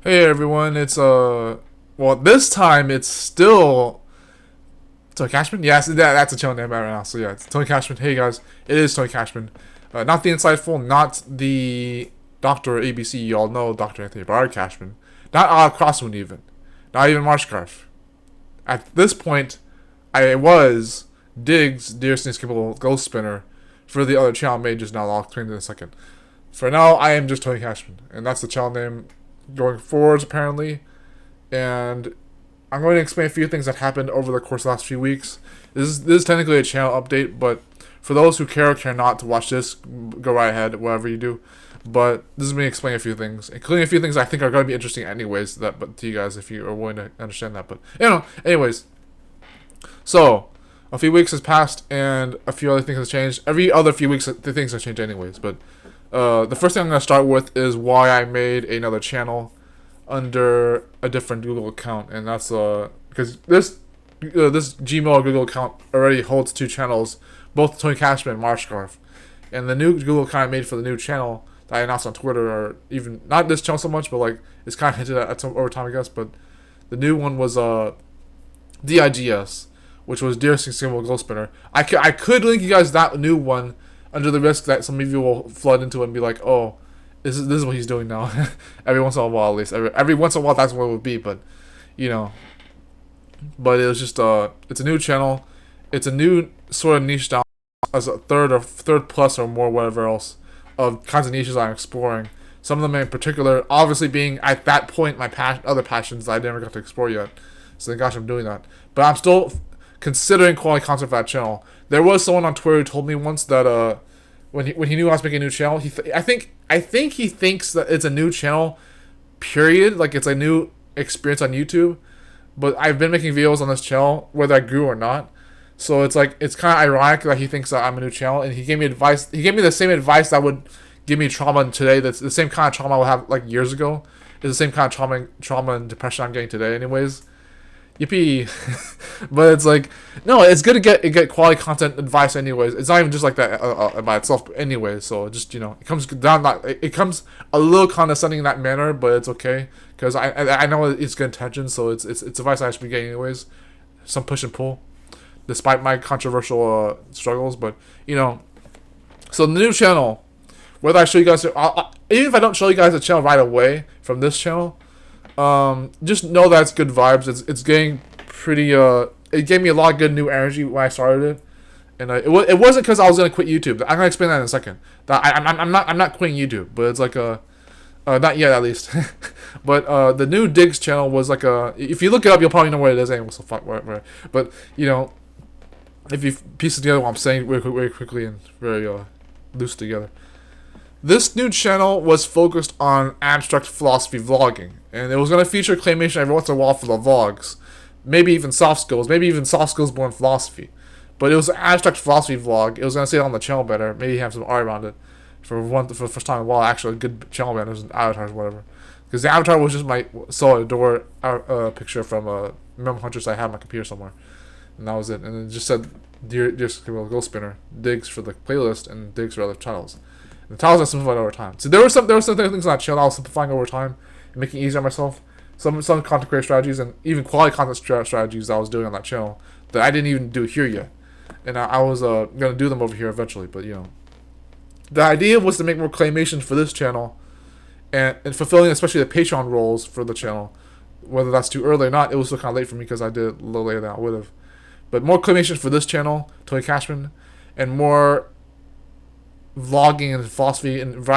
Hey everyone, it's well this time it's still Tony Cashman. Yes, that's a channel name right now. So yeah, it's Tony Cashman. Hey guys, it is Tony Cashman. Not the insightful, not the Doctor ABC. Y'all know Dr. Anthony Barr Cashman. Not Otto Crosswind even. Not even Marshcarf. At this point, I was D.I.G.S, Dearest Inescapable Glow Spinner for the other channel I made just now. I'll explain in a second. For now, I am just Tony Cashman, and that's the channel name going forwards apparently. And I'm going to explain a few things that happened over the course of the last few weeks. This is technically a channel update, but for those who care or care not to watch this, go right ahead, whatever you do. But this is me explaining a few things, including a few things I think are going to be interesting anyways, but to you guys if you are willing to understand that. But anyways. So a few weeks has passed and a few other things have changed. Every other few weeks the things have changed anyways. But the first thing I'm going to start with is why I made another channel under a different Google account, and that's because this Gmail or Google account already holds two channels, both Tony Cashman and Marshcarf. And the new Google account I made for the new channel that I announced on Twitter, or even not this channel so much, but like it's kind of hinted at some over time, I guess. But the new one was D.I.G.S, which was Dearest Inescapable Glow Spinner. I could link you guys that new one under the risk that some of you will flood into it and be like, oh, this is what he's doing now. Every once in a while, at least. Every once in a while, that's what it would be. But, but it was just it's a new channel. It's a new sort of niche down as a third plus or more, whatever else, of kinds of niches I'm exploring. Some of them in particular, obviously being at that point my other passions that I never got to explore yet. So thank gosh I'm doing that. But I'm still considering quality content for that channel. There was someone on Twitter who told me once that when he knew I was making a new channel, I think he thinks that it's a new channel, period. Like it's a new experience on YouTube. But I've been making videos on this channel whether I grew or not. So it's like it's kind of ironic that he thinks that I'm a new channel, and he gave me advice. He gave me the same advice that would give me trauma today. That's the same kind of trauma I would have like years ago. It's the same kind of trauma and depression I'm getting today, anyways. Yippee. But it's like, no, it's good to get quality content advice anyways. It's not even just like that by itself anyway. So just, it comes down that it comes a little condescending in that manner, but it's okay because I know it's good intention. So it's advice I should be getting anyways. Some push and pull despite my controversial struggles. But so the new channel, whether I show you guys even if I don't show you guys the channel right away from this channel, just know that it's good vibes. It's getting pretty it gave me a lot of good new energy when I started it, and it wasn't because I was gonna quit YouTube. I'm gonna explain that in a second. That I'm not quitting YouTube, but it's like not yet at least. But the new D.I.G.S channel was like if you look it up you'll probably know what it is anyway. So fuck whatever. But if you piece it together what I'm saying very quickly and very loose together. This new channel was focused on abstract philosophy vlogging, and it was going to feature claymation every once in a while for the vlogs, maybe even soft skills born philosophy. But it was an abstract philosophy vlog. It was going to say it on the channel better, maybe have some art around it for the first time in a while. Actually, a good channel banners and avatars, whatever. Because the avatar was just my solid door picture from Mem Hunters I had on my computer somewhere, and that was it. And it just said Dearest Glow Spinner, D.I.G.S for the playlist, and D.I.G.S for other titles. The titles are simplified over time. So there were some things on that channel I was simplifying over time and making it easier on myself. Some content creation strategies and even quality content strategies I was doing on that channel that I didn't even do here yet. And I was gonna do them over here eventually. But the idea was to make more claymation for this channel, and fulfilling especially the Patreon roles for the channel. Whether that's too early or not, it was still kind of late for me because I did it a little later than I would have. But more claymation for this channel, Tony Cashman, and more vlogging and philosophy and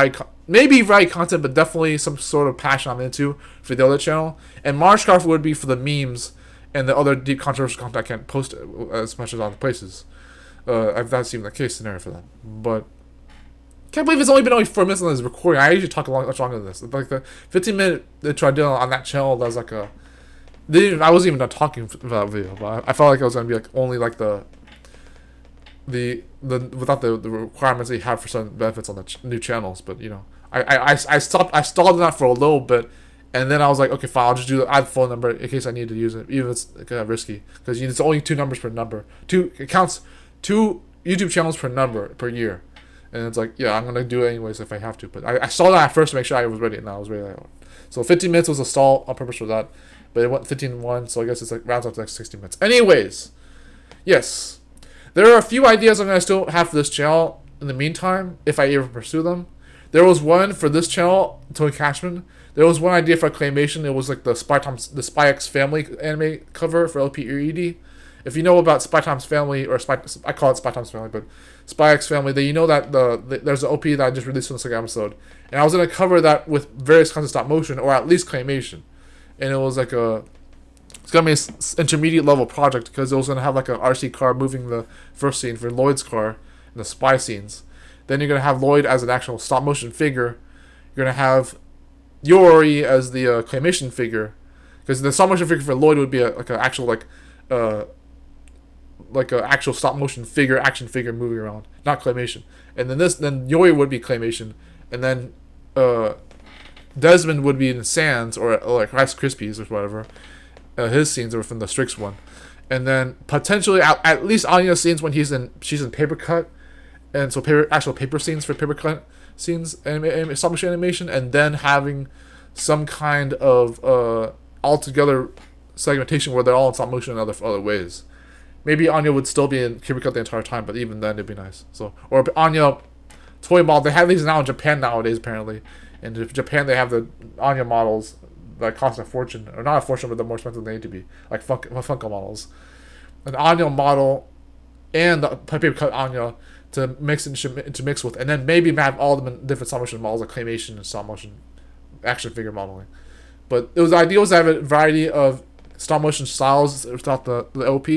maybe variety content, but definitely some sort of passion I'm into for the other channel. And Marshcarf would be for the memes and the other deep controversial content I can't post as much as other places. If that's even the case scenario for that. But can't believe it's only been 4 minutes on this recording. I usually talk much longer than this. Like the 15-minute intro I did on that channel, that was like I wasn't even done talking for that video, but I felt like I was gonna be like only like the without the requirements that you have for some benefits on the new channels. But I stalled on that for a little bit, and then I was like, okay, fine, I'll just add phone number in case I need to use it, even if it's kind of risky because it's only 2 numbers per number. It counts 2 YouTube channels per number per year, And it's like, yeah, I'm gonna do it anyways if I have to. But I saw that at first to make sure I was ready, and I was ready. So 15 minutes was a stall on purpose for that, but it went 15-1, so I guess it's like rounds up to like 60 minutes. Anyways, yes, there are a few ideas I'm gonna still have for this channel in the meantime if I ever pursue them. There was one for this channel, Tony Cashman. There was one idea for Claymation. It was like the Spy X Family anime cover for LP or ED. If you know about Spy Times Family, or I call it Spy Times Family, but Spy X Family, then you know that there's an OP that I just released in the second episode. And I was going to cover that with various kinds of stop motion, or at least Claymation. And it was like it's going to be an intermediate level project, because it was going to have like a RC car moving the first scene for Lloyd's car and the spy scenes. Then you're going to have Lloyd as an actual stop motion figure. You're going to have Yori as the Claymation figure. Because the stop motion figure for Lloyd would be like an actual actual stop motion figure, action figure moving around, not Claymation. And then Yori would be Claymation, and then Desmond would be in Sans or like Rice Krispies or whatever. His scenes are from the Strix one, and then potentially at least Anya's scenes when she's in paper cut, and so actual paper scenes for paper cut scenes, stop motion animation, and then having some kind of altogether segmentation where they're all in stop motion in other ways. Maybe Anya would still be in paper cut the entire time, but even then it'd be nice. So, or Anya toy model. They have these now in Japan nowadays, apparently. In Japan, they have the Anya models that cost a fortune, or not a fortune, but they're more expensive than they need to be, like Funko models. An Anya model and the paper cut Anya to mix with, and then maybe have all of them in different stop motion models, like Claymation and stop motion action figure modeling. But it was ideal to have a variety of stop motion styles throughout the OP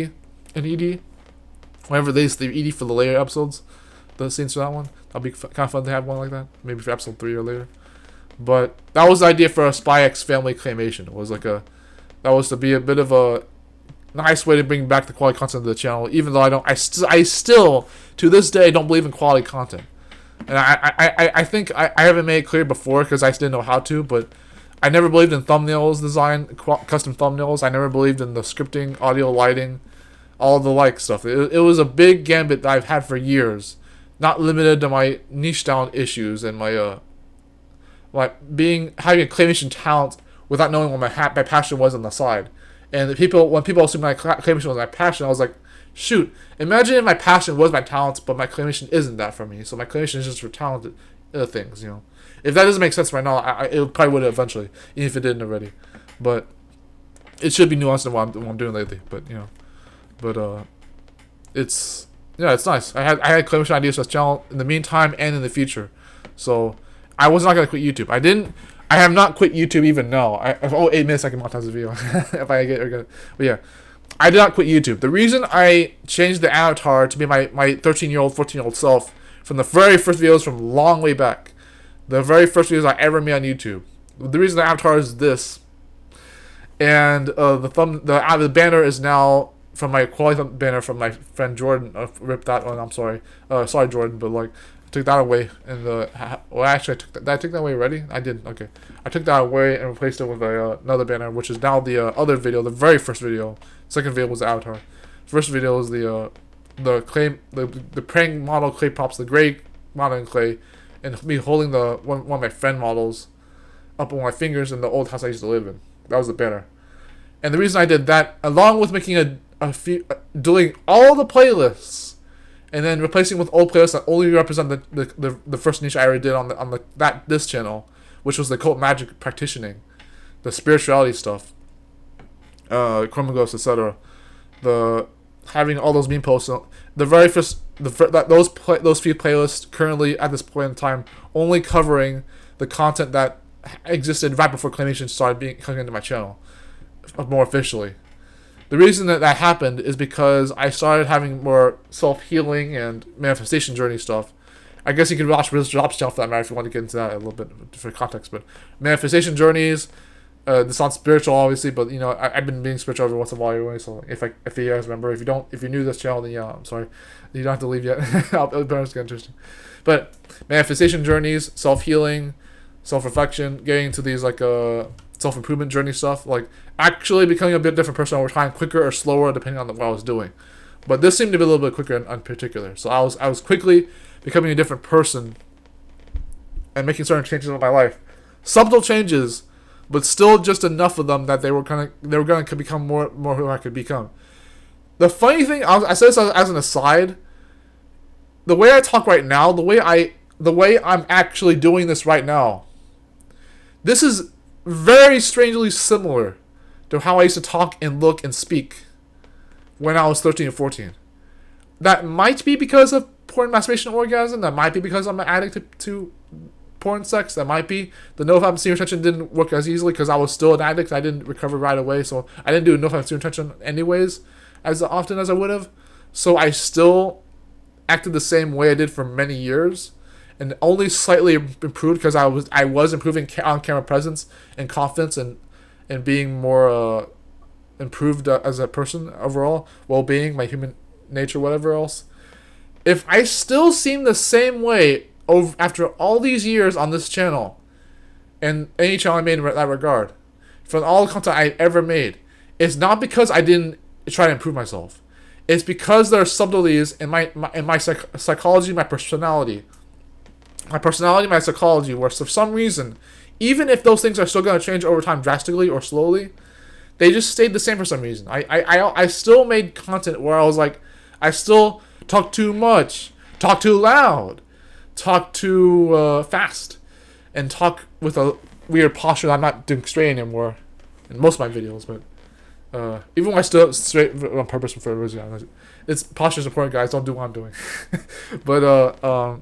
and ED. Whenever they use the ED for the later episodes, the scenes for that one, that'll be kind of fun to have one like that. Maybe for episode 3 or later. But that was the idea for a Spy X Family Claymation. It was that was to be a bit of a nice way to bring back the quality content to the channel. Even though I still to this day don't believe in quality content. And I think I haven't made it clear before because I just didn't know how to. But I never believed in thumbnails design, custom thumbnails. I never believed in the scripting, audio, lighting, all the like stuff. It was a big gambit that I've had for years, not limited to my niche down issues and my having a Claymation talent without knowing what my passion was on the side. And when people assumed my Claymation was my passion, I was like, shoot, imagine if my passion was my talent, but my Claymation isn't that for me. So my Claymation is just for talented things, you know. If that doesn't make sense right now, it probably would eventually, even if it didn't already. But it should be nuanced in what I'm doing lately. But you know. But it's nice. I had Claymation ideas for this channel in the meantime and in the future, so I was not gonna quit YouTube. I have not quit YouTube even now. 8 minutes I can monetize the video if I get good. But yeah, I did not quit YouTube. The reason I changed the avatar to be my 13-year-old, 14-year-old self from the very first videos from long way back, the very first videos I ever made on YouTube. The reason the avatar is this, and the banner is now from my quality banner from my friend Jordan. Ripped that one. I'm sorry. Sorry, Jordan, but like I took that away. And actually, did I take that away already? I did. Okay, I took that away and replaced it with another banner, which is now the other video, the very first video. Second video was the avatar. First video was the praying model clay props, the gray modeling clay, and me holding one of my friend models up on my fingers in the old house I used to live in. That was the banner. And the reason I did that, along with making doing all the playlists, and then replacing with old playlists that only represent the first niche I already did on this channel, which was the occult magic practicing, the spirituality stuff, Chromagos, etc. The having all those meme posts, the very first those few playlists currently at this point in time only covering the content that existed right before Claymation started coming into my channel more officially. The reason that happened is because I started having more self-healing and manifestation journey stuff. I guess you could watch Riz Drop's channel for that matter if you want to get into that a little bit for context. But manifestation journeys, this sounds spiritual obviously, but you know I've been being spiritual every once in a while anyway. So if you guys remember, if you're new to this channel, then yeah, I'm sorry, you don't have to leave yet. It'll get interesting. But manifestation journeys, self-healing, self-reflection, getting to these like self-improvement journey stuff, like actually becoming a bit different person over time, quicker or slower depending on what I was doing. But this seemed to be a little bit quicker in particular. So I was quickly becoming a different person, and making certain changes in my life. Subtle changes, but still just enough of them that they were gonna become more who I could become. The funny thing, I say this as an aside. The way I talk right now, the way I'm actually doing this right now, this is very strangely similar to how I used to talk and look and speak when I was 13 and 14. That might be because of porn, masturbation, orgasm. That might be because I'm an addict to porn, sex. That might be the no-fap retention didn't work as easily because I was still an addict. I didn't recover right away, so I didn't do no-fap retention anyways as often as I would have. So I still acted the same way I did for many years, and only slightly improved because I was improving on-camera presence and confidence and being more improved as a person overall, well-being, my human nature, whatever else. If I still seem the same way after all these years on this channel, and any channel I made in that regard, from all the content I ever made, it's not because I didn't try to improve myself. It's because there are subtleties in my psychology, my personality, my psychology, where for some reason, even if those things are still going to change over time drastically or slowly, they just stayed the same for some reason. I still made content where I was like, I still talk too much, talk too loud, talk too fast, and talk with a weird posture that I'm not doing straight anymore in most of my videos, but even when I stood up straight on purpose for a reason, it's posture is important, guys. Don't do what I'm doing. But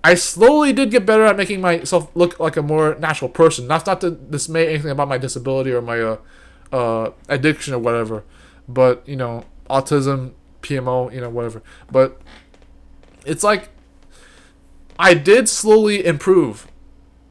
I slowly did get better at making myself look like a more natural person. Not to dismay anything about my disability or my addiction or whatever, but autism, PMO, whatever. But it's like I did slowly improve,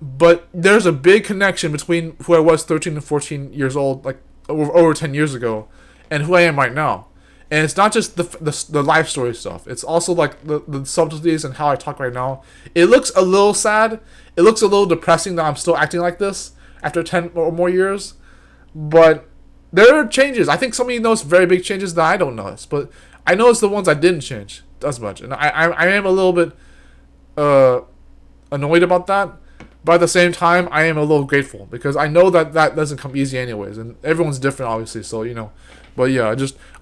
but there's a big connection between who I was 13 and 14 years old, like over 10 years ago, and who I am right now. And it's not just the life story stuff. It's also like the subtleties and how I talk right now. It looks a little sad. It looks a little depressing that I'm still acting like this after 10 or more years. But there are changes. I think some of you notice very big changes that I don't notice. But I notice the ones I didn't change as much. And I am a little bit annoyed about that. But at the same time, I am a little grateful because I know that doesn't come easy anyways. And everyone's different, obviously. So, But yeah,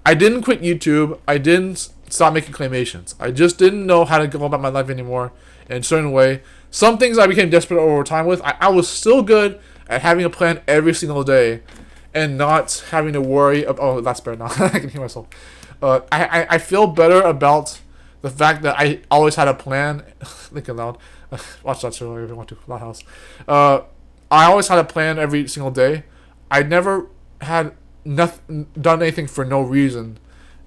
I didn't quit YouTube. I didn't stop making claymations. I just didn't know how to go about my life anymore in a certain way. Some things I became desperate over time with. I was still good at having a plan every single day and not having to worry about... Oh, that's better now. I can hear myself. I feel better about the fact that I always had a plan. Thinking loud. Watch that show if you want to. Loud House. I always had a plan every single day. I never had... done anything for no reason,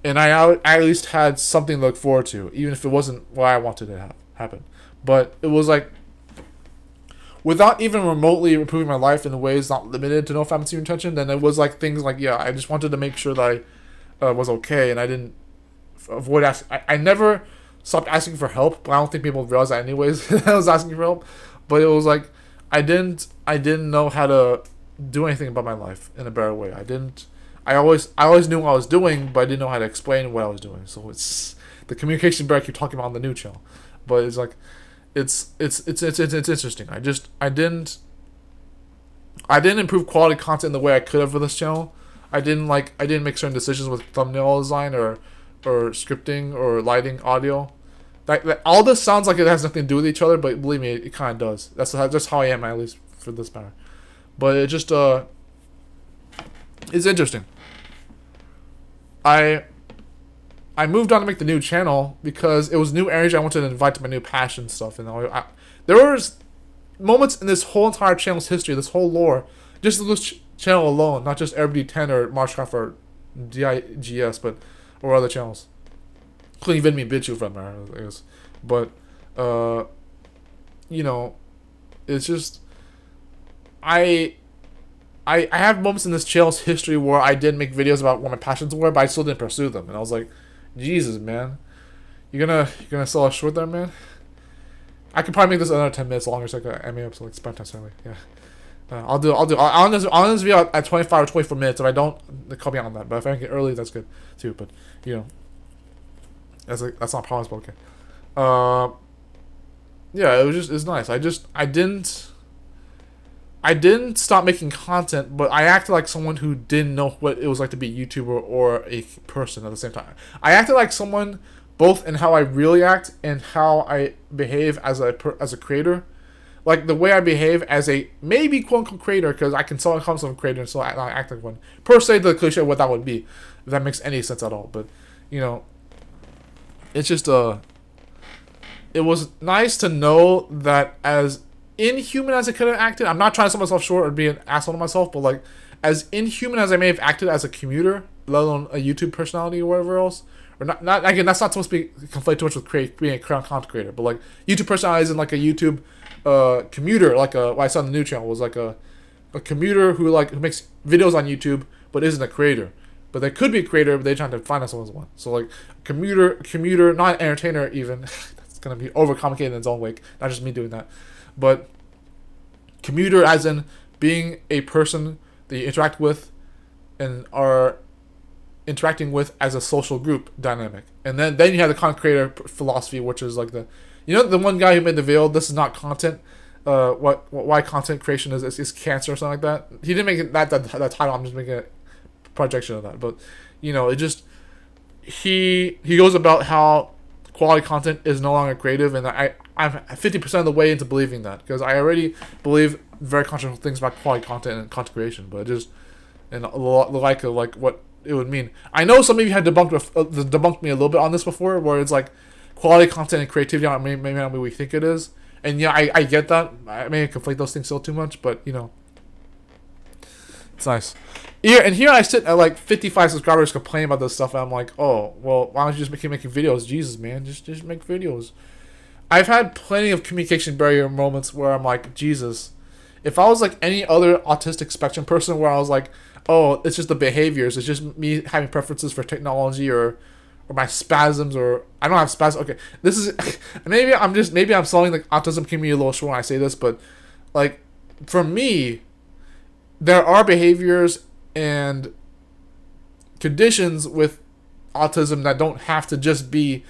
and I at least had something to look forward to, even if it wasn't what I wanted to happen. But it was like, without even remotely improving my life in ways not limited to no family intention, then it was like things like, yeah, I just wanted to make sure that I was okay, and I didn't avoid asking. I never stopped asking for help, but I don't think people realize that anyways. I was asking for help, but it was like I didn't know how to do anything about my life in a better way. I always knew what I was doing, but I didn't know how to explain what I was doing. So it's the communication barrier I keep talking about on the new channel. But it's like it's interesting. I didn't improve quality content in the way I could have for this channel. I didn't make certain decisions with thumbnail design or scripting or lighting, audio. That all this sounds like it has nothing to do with each other, but believe me, it kind of does. That's just how I am, at least for this matter. But it just it's interesting. I moved on to make the new channel because it was new energy I wanted to invite to my new passion stuff. And there was moments in this whole entire channel's history, this whole lore, just this channel alone, not just Everybody 10 or Marshcraft or D.I.G.S, or other channels, including Vid Me Bitchu from there, I guess. But it's just I have moments in this channel's history where I did make videos about what my passions were, but I still didn't pursue them. And I was like, Jesus, man, you're gonna sell us short there, man. I could probably make this another 10 minutes longer, so I may have to spend time certainly. Yeah, I'll on this video at 25 or 24 minutes. If I don't, call me out on that. But if I make it early, that's good too. But that's not promised, but okay. yeah, it's nice. I didn't stop making content, but I acted like someone who didn't know what it was like to be a YouTuber or a person at the same time. I acted like someone both in how I really act and how I behave as a creator. Like the way I behave as a maybe quote unquote creator, because I can call myself a creator and so I act like one. Per se, the cliche of what that would be, if that makes any sense at all. But you know, it's just it was nice to know that as inhuman as I could have acted, I'm not trying to sell myself short or be an asshole to myself, but like as inhuman as I may have acted as a commuter, let alone a YouTube personality or whatever else, or not again, that's not supposed to be conflated too much with being a content creator, but like YouTube personality isn't like a YouTube commuter, like what I saw on the new channel was like a commuter who makes videos on YouTube but isn't a creator. But they could be a creator, but they're trying to find someone's one. So like commuter, not an entertainer even. That's gonna be overcomplicated in its own way. Not just me doing that. But commuter as in being a person that you interact with and are interacting with as a social group dynamic. And then you have the content creator philosophy, which is like the one guy who made the video, this is not content, why content creation is cancer or something like that. He didn't make it that title, I'm just making a projection of that. But it just he goes about how quality content is no longer creative, and I'm 50% of the way into believing that, because I already believe very controversial things about quality content and content creation, but just and a lot like what it would mean. I know some of you had debunked me a little bit on this before, where it's like quality content and creativity maybe not what we think it is, and yeah, I get that. I may conflate those things still too much, but it's nice. Yeah, and here I sit at like 55 subscribers complaining about this stuff, and I'm like, oh, well, why don't you just keep making videos? Jesus, man, just make videos. I've had plenty of communication barrier moments where I'm like, Jesus, if I was like any other autistic spectrum person, where I was like, oh, it's just the behaviors, it's just me having preferences for technology or my spasms, or I don't have spasms. Okay, this is maybe I'm selling the autism community a little short when I say this, but like for me, there are behaviors and conditions with autism that don't have to just be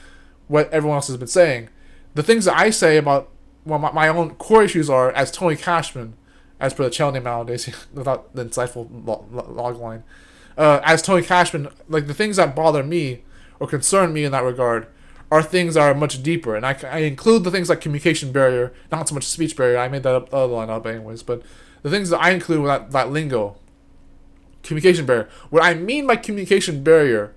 what everyone else has been saying. The things that I say about my own core issues are, as Tony Cashman, as per the channel name nowadays, without the insightful log line, as Tony Cashman, like the things that bother me or concern me in that regard are things that are much deeper, and I include the things like communication barrier, not so much speech barrier. I made that other line up anyways, but the things that I include with that lingo, communication barrier. What I mean by communication barrier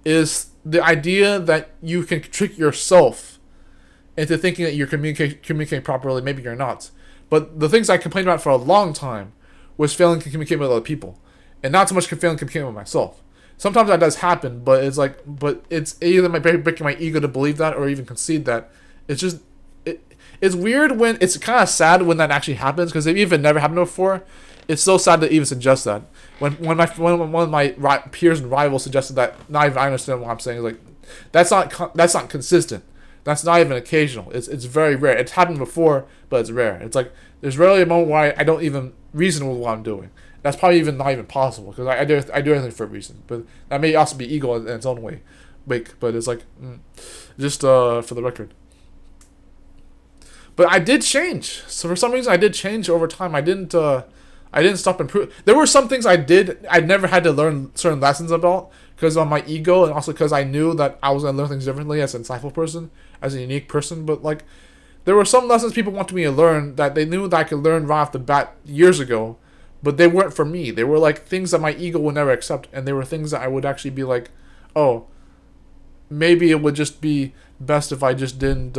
is the idea that you can trick yourself into thinking that you're communicating properly. Maybe you're not. But the things I complained about for a long time was failing to communicate with other people, and not so much failing to communicate with myself. Sometimes that does happen, but it's either breaking my ego to believe that or even concede that. It's just it's weird when it's kind of sad when that actually happens, because if it never happened before, it's so sad to even suggest that. When one of my peers and rivals suggested that, not even I understand what I'm saying. It's like that's not consistent. That's not even occasional. It's very rare. It's happened before, but it's rare. It's like there's rarely a moment where I don't even reason with what I'm doing. That's probably not even possible, because I do everything for a reason. But that may also be ego in its own way. But it's like just for the record. But I did change. So for some reason, I did change over time. I didn't stop improving. There were some things I'd never had to learn certain lessons about because of my ego, and also because I knew that I was going to learn things differently as an insightful person, as a unique person. But like, there were some lessons people wanted me to learn that they knew that I could learn right off the bat years ago, but they weren't for me. They were like things that my ego would never accept, and they were things that I would actually be like, oh, maybe it would just be best if I just didn't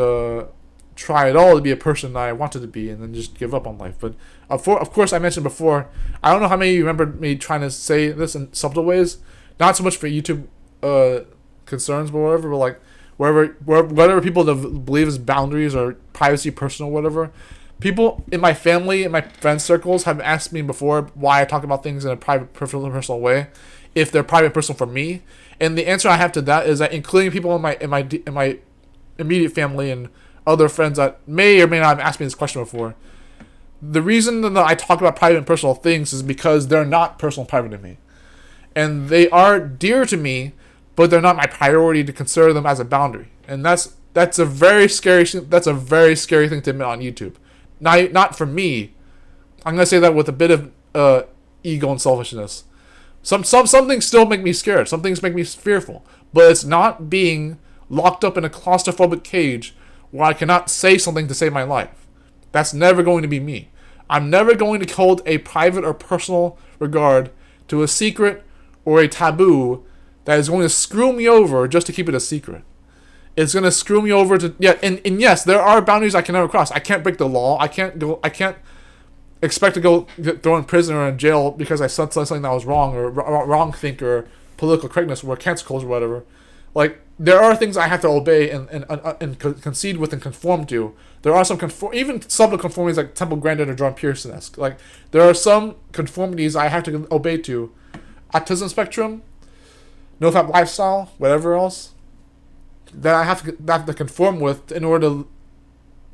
try at all to be a person that I wanted to be, and then just give up on life. But of course, I mentioned before, I don't know how many of you remember me trying to say this in subtle ways, not so much for YouTube concerns, but whatever, but like whatever people believe is boundaries or privacy, personal, whatever. People in my family, in my friend circles, have asked me before why I talk about things in a private, personal way, if they're private, personal for me, and the answer I have to that is that, including people in my immediate family and other friends that may or may not have asked me this question before, the reason that I talk about private and personal things is because they're not personal and private to me, and they are dear to me, but they're not my priority to consider them as a boundary. And that's That's a very scary thing to admit on YouTube. Not for me. I'm gonna say that with a bit of ego and selfishness. Some things still make me scared. Some things make me fearful. But it's not being locked up in a claustrophobic cage where I cannot say something to save my life. That's never going to be me. I'm never going to hold a private or personal regard to a secret or a taboo that is going to screw me over just to keep it a secret. It's going to screw me over to... Yeah, and yes, there are boundaries I can never cross. I can't break the law. I can't expect to go get thrown in prison or in jail because I said something that was wrong or wrong think or political correctness or cancel culture or whatever. Like, there are things I have to obey and concede with and conform to. There are some even subtle conformities like Temple Grandin or Jordan Peterson-esque. Like, there are some conformities I have to obey to. Autism spectrum, no-fap lifestyle, whatever else, that I have to conform with in order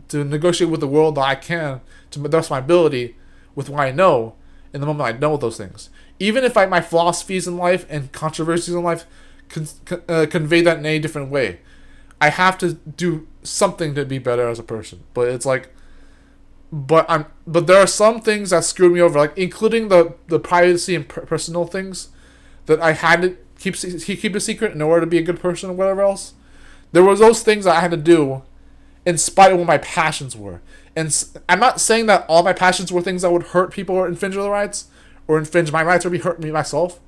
to negotiate with the world that I can to the best of my ability with what I know in the moment I know those things. Even if my philosophies in life and controversies in life convey that in a different way, I have to do something to be better as a person. But it's like, but there are some things that screwed me over, like including the privacy and personal things that I had to keep a secret in order to be a good person or whatever else. There was those things that I had to do in spite of what my passions were. And I'm not saying that all my passions were things that would hurt people or infringe their rights or infringe my rights or be hurt me myself.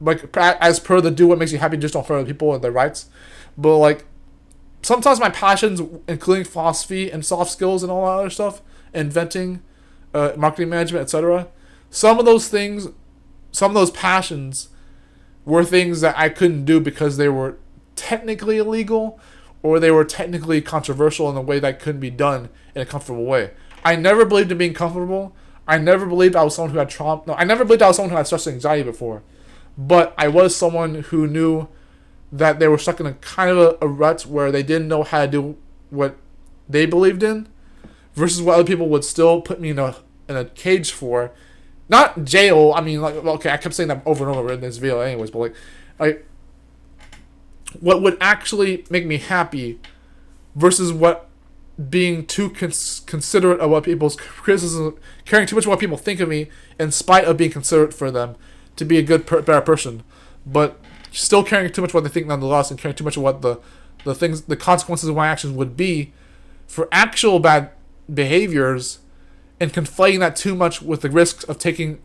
Like, as per the do what makes you happy, just don't hurt other people and their rights. But like, sometimes my passions, including philosophy and soft skills and all that other stuff, inventing, marketing management, etc. Some of those passions were things that I couldn't do because they were technically illegal or they were technically controversial in a way that couldn't be done in a comfortable way. I never believed in being comfortable. I never believed I was someone who had trauma. No, I never believed I was someone who had stress and anxiety before. But I was someone who knew that they were stuck in a kind of a rut where they didn't know how to do what they believed in versus what other people would still put me in a cage for. Not jail. I mean, like, okay, I kept saying that over and over in this video anyways, but like what would actually make me happy versus what being too considerate of what people's criticism, caring too much about what people think of me in spite of being considerate for them to be a good, better person, but still caring too much what they think nonetheless and caring too much of what the consequences of my actions would be for actual bad behaviors and conflating that too much with the risks of taking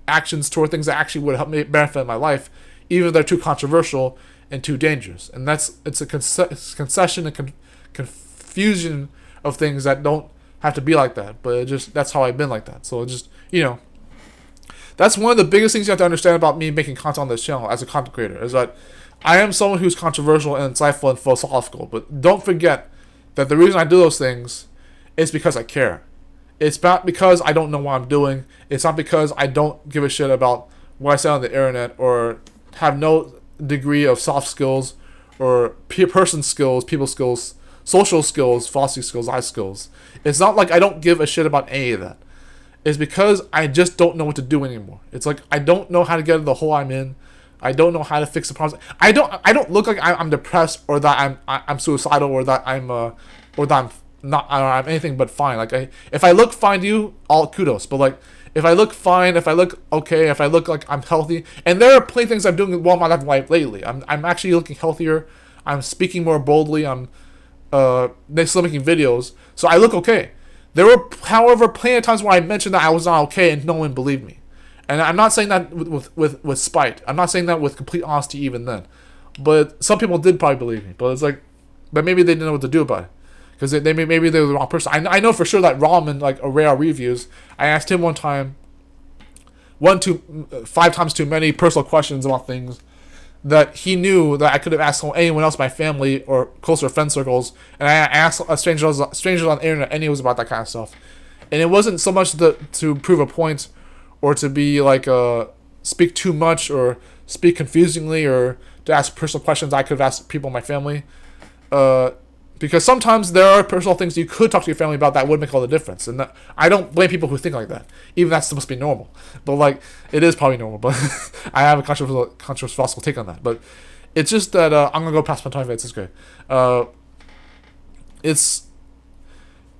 actions toward things that actually would help me benefit my life, even if they're too controversial and too dangerous. And it's a concession and confusion of things that don't have to be like that, but that's how I've been like that. So it just, that's one of the biggest things you have to understand about me making content on this channel as a content creator, is that I am someone who's controversial and insightful and philosophical, but don't forget that the reason I do those things is because I care. It's not because I don't know what I'm doing. It's not because I don't give a shit about what I say on the internet or have no degree of soft skills or person skills, people skills, social skills, philosophy skills, life skills. It's not like I don't give a shit about any of that. It's because I just don't know what to do anymore. It's like I don't know how to get out of the hole I'm in. I don't know how to fix the problems. I don't look like I'm depressed or that I'm suicidal or that I'm not, I'm anything but fine. Like if I look fine to you, all kudos. But like if I look fine, if I look okay, if I look like I'm healthy, and there are plenty of things I'm doing well in my life lately. I'm actually looking healthier. I'm speaking more boldly. I'm still making videos, so I look okay. There were, however, plenty of times where I mentioned that I was not okay and no one believed me. And I'm not saying that with spite. I'm not saying that with complete honesty even then. But some people did probably believe me. But it's like, but maybe they didn't know what to do about it. Because maybe they were the wrong person. I know for sure that Ramen, like Rare Reviews, I asked him one time, 5 times too many personal questions about things that he knew that I could have asked anyone else in my family or closer friend circles, and I asked strangers on the internet, and it was about that kind of stuff. And it wasn't so much to prove a point, or to be like speak too much, or speak confusingly, or to ask personal questions I could have asked people in my family. Because sometimes there are personal things you could talk to your family about that would make all the difference. And I don't blame people who think like that. Even that's supposed to be normal. But like, it is probably normal. But I have a controversial take on that. But it's just that I'm going to go past my time. It's okay. it's.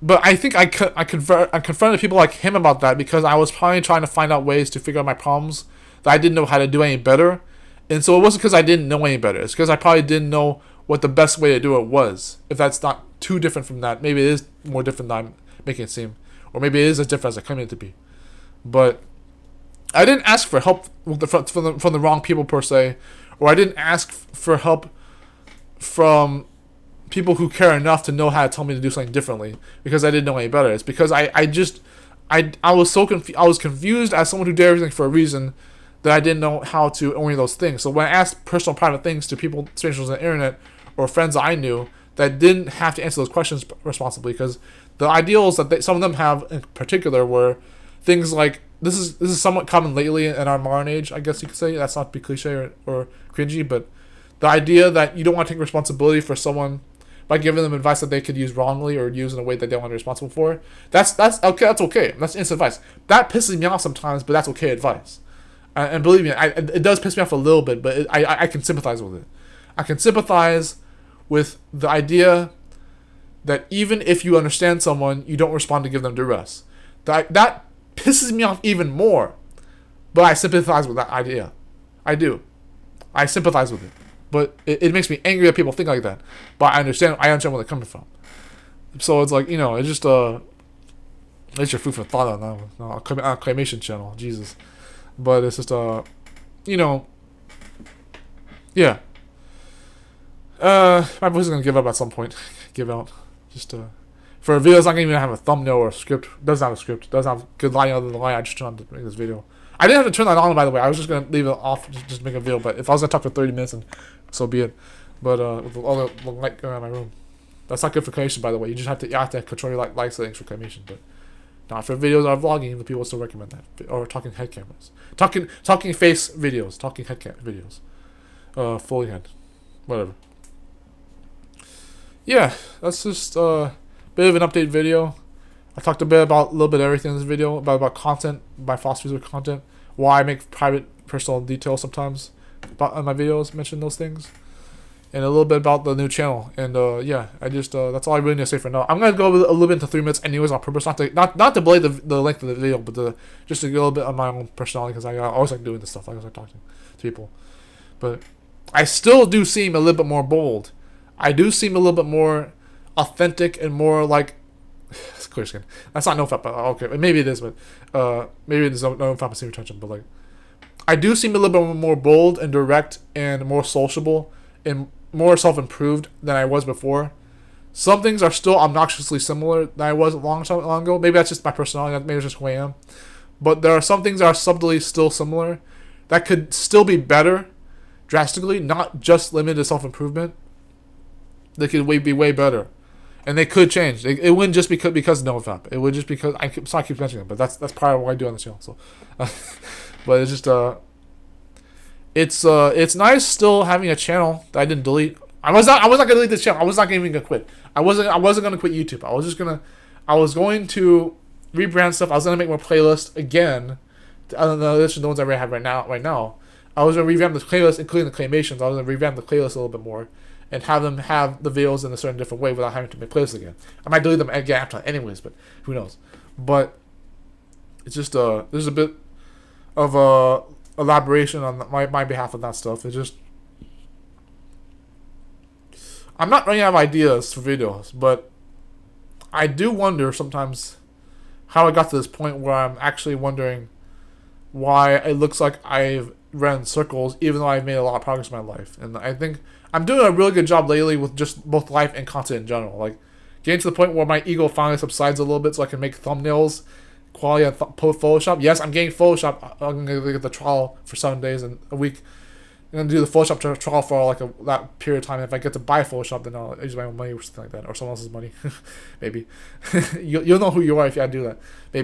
But I think I confronted people like him about that because I was probably trying to find out ways to figure out my problems that I didn't know how to do any better. And so it wasn't because I didn't know any better. It's because I probably didn't know what the best way to do it was. If that's not too different from that, maybe it is more different than I'm making it seem, or maybe it is as different as I claim it to be. But I didn't ask for help from the wrong people per se, or I didn't ask for help from people who care enough to know how to tell me to do something differently because I didn't know any better. It's because I was so I was confused as someone who did everything for a reason that I didn't know how to own those things. So when I asked personal private things to people, strangers on the internet, or friends that I knew that didn't have to answer those questions responsibly, because the ideals that some of them have in particular were things like this is somewhat common lately in our modern age, I guess you could say. That's not to be cliche or cringy, but the idea that you don't want to take responsibility for someone by giving them advice that they could use wrongly or use in a way that they don't want to be responsible for. That's okay. That's okay. That's instant advice. That pisses me off sometimes, but that's okay advice. And believe me, it does piss me off a little bit, but I can sympathize with it. I can sympathize with the idea that even if you understand someone, you don't respond to give them duress. That pisses me off even more, but I sympathize with that idea. I do. I sympathize with it. But it makes me angry that people think like that. But I understand where they're coming from. So it's like, it's just it's your food for thought on that one. No, Claymation channel, Jesus. But it's just yeah. My voice is gonna give up at some point. Give out. Just for a video, it's not gonna even have a thumbnail or a script. It doesn't have a script. It doesn't have good lighting other than the light I just turned on to make this video. I didn't have to turn that on, by the way. I was just gonna leave it off just to make a video. But if I was gonna talk for 30 minutes, and so be it. But with all the light going on in my room, that's not good for Claymation, by the way. You have to control your light settings for Claymation. But not for videos or vlogging. The people still recommend that. Or talking head cameras, talking face videos, talking head cam videos, fully head, whatever. Yeah, that's just a bit of an update video. I talked a little bit of everything in this video, about content, my philosophies with content, why I make private, personal details sometimes in my videos, mention those things, and a little bit about the new channel. And yeah, I just that's all I really need to say for now. I'm gonna go a little bit into 3 minutes anyways on purpose, not to belay the length of the video, but just to get a little bit on my own personality, because I always like doing this stuff. I always like talking to people, but I still do seem a little bit more bold. I do seem a little bit more authentic and more like clear skin. That's not nofap, but okay, maybe it is, but maybe it's nofap and retention, but like I do seem a little bit more bold and direct and more sociable and more self-improved than I was before. Some things are still obnoxiously similar than I was a long ago. Maybe that's just my personality. Maybe it's just who I am. But there are some things that are subtly still similar that could still be better drastically, not just limited to self-improvement. They could be way better. And they could change. It wouldn't just because of nofap. It would just because I keep mentioning it, but that's part of what I do on the channel. So, but it's just it's nice still having a channel that I didn't delete. I was not gonna delete this channel. I was not even gonna quit. I wasn't gonna quit YouTube. I was going to rebrand stuff. I was gonna make more playlists again. I don't know, this is the ones I already have right now. I was gonna revamp the playlist, including the Claymations. I was gonna revamp the playlist a little bit more and have them have the videos in a certain different way without having to make playlists again. I might delete them again after anyways, but who knows. But it's just there's a bit of elaboration on my behalf of that stuff. It's just I'm not running out of ideas for videos, but I do wonder sometimes how I got to this point where I'm actually wondering why it looks like I've ran in circles even though I've made a lot of progress in my life. And I think I'm doing a really good job lately with just both life and content in general. Like getting to the point where my ego finally subsides a little bit so I can make thumbnails quality on Photoshop. Yes, I'm getting Photoshop. I'm going to get the trial for 7 days and a week. I'm going to do the Photoshop trial for that period of time. If I get to buy Photoshop, then I'll use my own money or something like that. Or someone else's money. Maybe. You'll know who you are if I do that.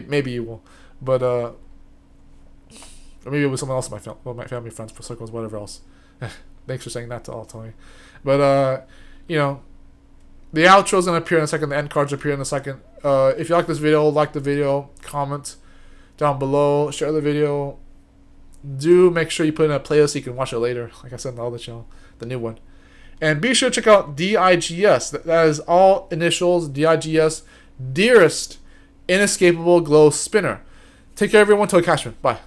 Maybe you will. But, or maybe it was someone else in my family, friends, for circles, whatever else. Thanks for saying that to all, Tony. But, the outro is going to appear in a second. The end cards appear in a second. If you like this video, like the video, comment down below, share the video. Do make sure you put in a playlist so you can watch it later, like I said in the other channel, the new one. And be sure to check out D.I.G.S. That is all initials, D.I.G.S. Dearest Inescapable Glow Spinner. Take care, everyone. Till I catch you. Bye.